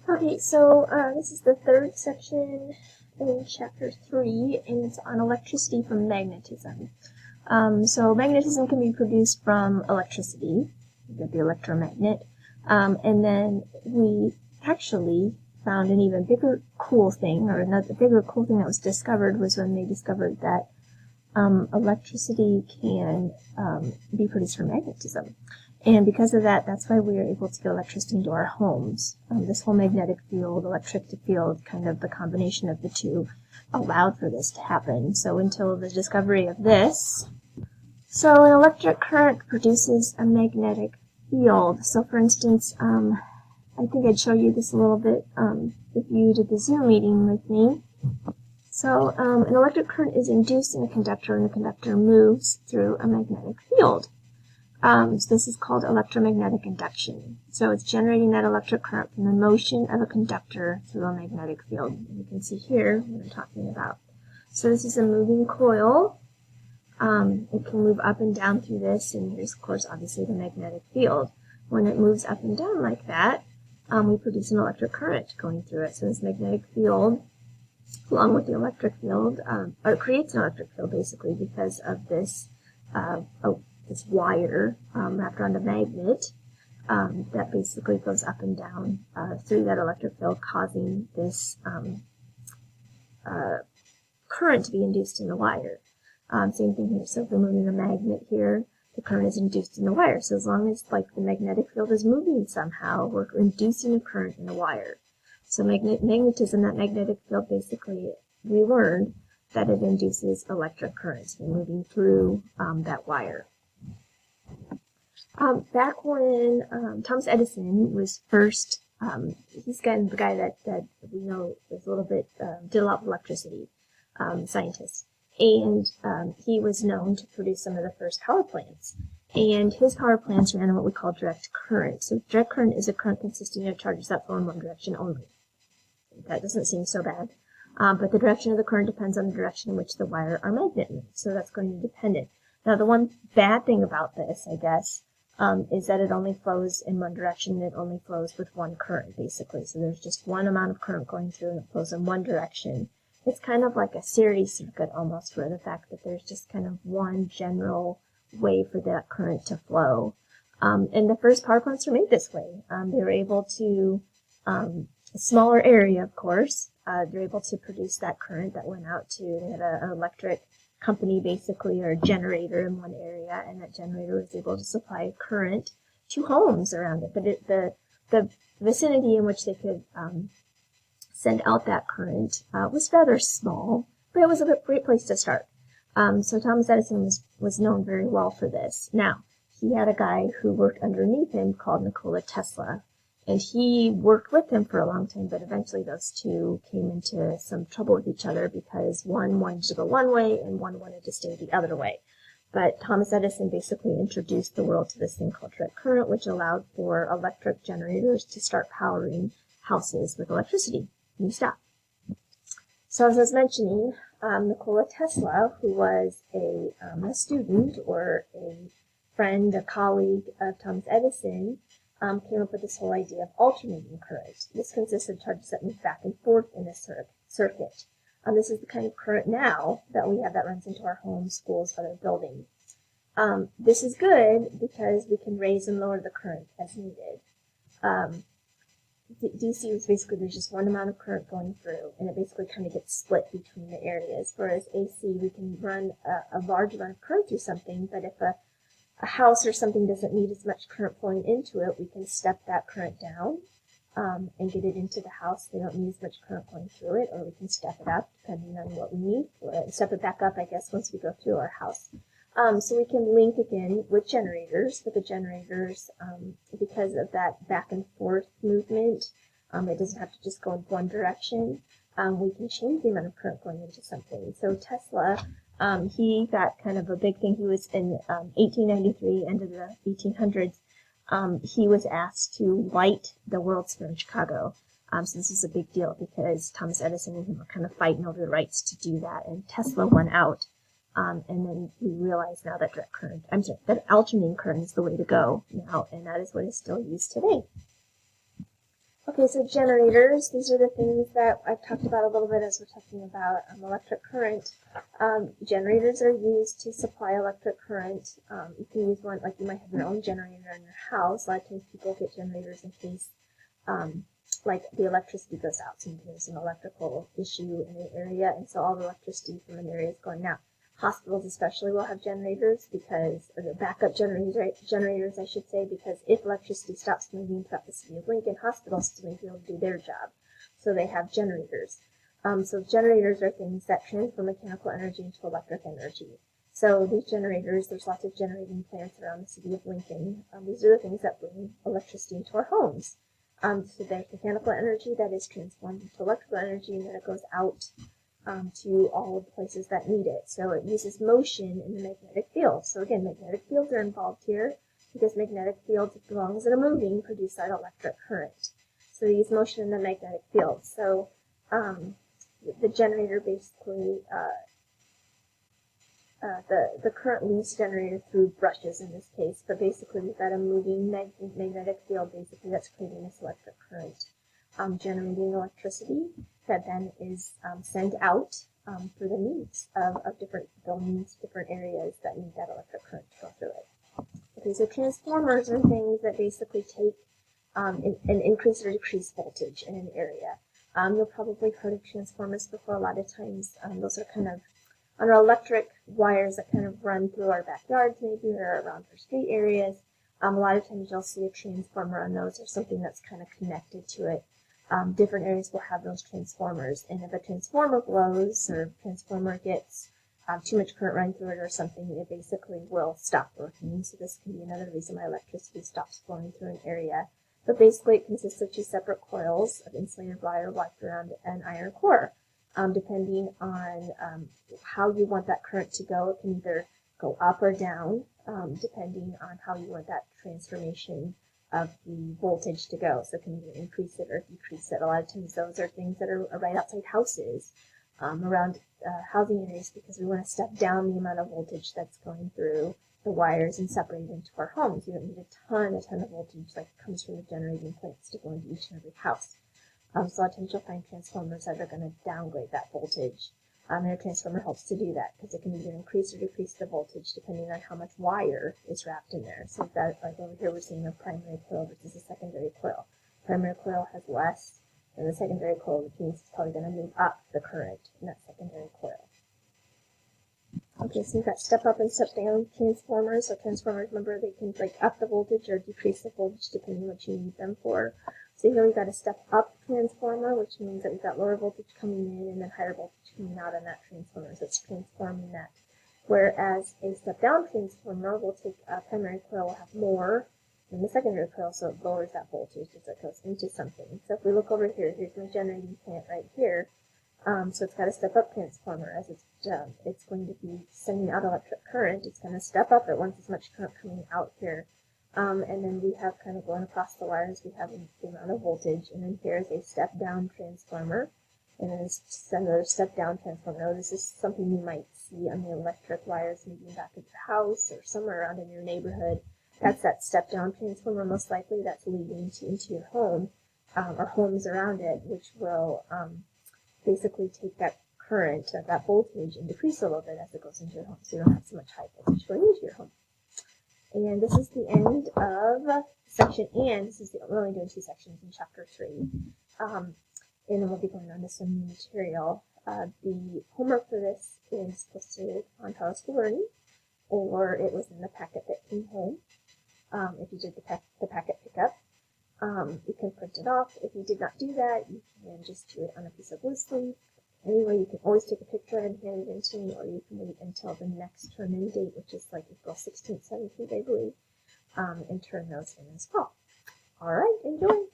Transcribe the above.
Okay, so this is the third section in chapter 3, and it's on electricity from magnetism. So magnetism can be produced from electricity, you get the electromagnet, and then we actually found an even bigger cool thing, or another bigger cool thing that was discovered was when they discovered that electricity can be produced from magnetism. And because of that, that's why we are able to get electricity into our homes. This whole magnetic field, electric field, kind of the combination of the two, allowed for this to happen. So until the discovery of this, so an electric current produces a magnetic field. So for instance, I think I'd show you this a little bit if you did the Zoom meeting with me. So an electric current is induced in a conductor, and the conductor moves through a magnetic field. So this is called electromagnetic induction. So it's generating that electric current from the motion of a conductor through a magnetic field. And you can see here what I'm talking about. So this is a moving coil. It can move up and down through this, and here's, of course, obviously the magnetic field. When it moves up and down like that, we produce an electric current going through it. So this magnetic field, along with the electric field, or creates an electric field basically because of this this wire wrapped around a magnet that basically goes up and down through that electric field, causing this current to be induced in the wire. Same thing here. So if we're moving a magnet here, the current is induced in the wire. So as long as the magnetic field is moving somehow, we're inducing a current in the wire. So magnetism, that magnetic field, basically, we learned that it induces electric currents moving through that wire. Back when Thomas Edison was first, he's kind of the guy that we know is a little bit, did a lot of electricity, scientist. And he was known to produce some of the first power plants. And his power plants ran on what we call direct current. So direct current is a current consisting of charges that flow in one direction only. That doesn't seem so bad. But the direction of the current depends on the direction in which the wire or magnet moves. So that's going to be dependent. Now, the one bad thing about this, I guess, is that it only flows in one direction. It only flows with one current, basically. So there's just one amount of current going through, and it flows in one direction. It's kind of like a series circuit almost, where the fact that there's just kind of one general way for that current to flow. And the first power plants were made this way. They were able to, a smaller area, of course, they're able to produce that current that went out to, they had an electric company basically, or a generator in one area, and that generator was able to supply current to homes around it. But the vicinity in which they could send out that current was rather small, but it was a great place to start. So Thomas Edison was known very well for this. Now, he had a guy who worked underneath him called Nikola Tesla, and he worked with him for a long time, but eventually those two came into some trouble with each other because one wanted to go one way and one wanted to stay the other way. But Thomas Edison basically introduced the world to this thing called direct current, which allowed for electric generators to start powering houses with electricity. New stuff. So as I was mentioning, Nikola Tesla, who was a student or a friend, a colleague of Thomas Edison, came up with this whole idea of alternating current. This consists of charges that move back and forth in a circuit. This is the kind of current now that we have that runs into our homes, schools, other buildings. This is good because we can raise and lower the current as needed. DC is basically there's just one amount of current going through, and it basically kind of gets split between the areas. Whereas AC, we can run a large amount of current through something, but if a house or something doesn't need as much current flowing into it, we can step that current down and get it into the house. They don't need as much current going through it, or we can step it up depending on what we need, or step it back up, I guess, once we go through our house. So we can link again with generators, but the generators, because of that back and forth movement, it doesn't have to just go in one direction. We can change the amount of current going into something. So Tesla, he got kind of a big thing. He was in 1893, end of the 1800s. He was asked to light the World's Fair in Chicago. So this is a big deal because Thomas Edison and him were kind of fighting over the rights to do that, and Tesla won out. And then we realize now that that alternating current is the way to go now, and that is what is still used today. Okay, so generators, these are the things that I've talked about a little bit as we're talking about electric current. Generators are used to supply electric current. You can use one, like you might have your own generator in your house. A lot of times people get generators in case like the electricity goes out. So there's an electrical issue in an area, and so all the electricity from an area is going out. Hospitals especially will have generators because, or the backup generators, I should say, because if electricity stops moving throughout the city of Lincoln, hospitals still need to be able to do their job. So they have generators. So generators are things that transfer mechanical energy into electric energy. So these generators, there's lots of generating plants around the city of Lincoln. These are the things that bring electricity into our homes. So there's mechanical energy that is transformed into electrical energy, and then it goes out to all of the places that need it. So it uses motion in the magnetic field. So again, magnetic fields are involved here because magnetic fields, as long as they're moving, produce that electric current. So they use motion in the magnetic field. So the generator basically, the current leads generated through brushes in this case, but basically we've got a moving magnetic field basically that's creating this electric current, generating electricity that then is sent out for the needs of different buildings, different areas that need that electric current to go through it. Okay, so transformers are things that basically take an increase or decrease voltage in an area. You'll probably heard of transformers before. A lot of times those are kind of on our electric wires that kind of run through our backyards maybe or around our street areas. A lot of times you'll see a transformer on those or something that's kind of connected to it. Different areas will have those transformers, and if a transformer blows or a transformer gets too much current running through it or something, it basically will stop working. So this can be another reason why electricity stops flowing through an area. But basically it consists of two separate coils of insulated wire wrapped around an iron core. Depending on how you want that current to go, it can either go up or down, depending on how you want that transformation of the voltage to go. So it can either increase it or decrease it. A lot of times those are things that are right outside houses, around housing areas, because we want to step down the amount of voltage that's going through the wires and separate it into our homes. You don't need a ton of voltage like comes from the generating plants to go into each and every house. So a lot of times you'll find transformers that are going to downgrade that voltage. And a transformer helps to do that because it can either increase or decrease the voltage depending on how much wire is wrapped in there. So that, like over here, we're seeing a primary coil versus a secondary coil. Primary coil has less than the secondary coil, which means it's probably going to move up the current in that secondary coil. Okay, so you've got step up and step down transformers. So transformers, remember, they can like up the voltage or decrease the voltage depending on what you need them for. So here we've got a step up transformer, which means that we've got lower voltage coming in and then higher voltage coming out on that transformer. So it's transforming that. Whereas a step down transformer will take a primary coil will have more than the secondary coil, so it lowers that voltage as it goes into something. So if we look over here, here's my generating plant right here. So it's got a step up transformer. As it's going to be sending out electric current, it's going to step up at once as much current coming out here. And then we have kind of going across the wires, we have the amount of voltage, and then here's a step down transformer, and then another step down transformer. Now, this is something you might see on the electric wires, maybe in the back of your house or somewhere around in your neighborhood. That's that step down transformer, most likely that's leading into your home, or homes around it, which will basically take that current, that voltage, and decrease a little bit as it goes into your home, so you don't have so much high voltage going into your home. And this is the end of section, and we're only doing 2 sections in chapter 3. And then we'll be going on to some new material. The homework for this is posted on Power School Learning, or it was in the packet that came home. If you did the packet pickup, you can print it off. If you did not do that, you can just do it on a piece of loose leaf. Anyway, you can always take a picture and hand it in to me, or you can wait until the next turn-in date, which is like April 16th, 17th, I believe, and turn those in as well. All right, enjoy.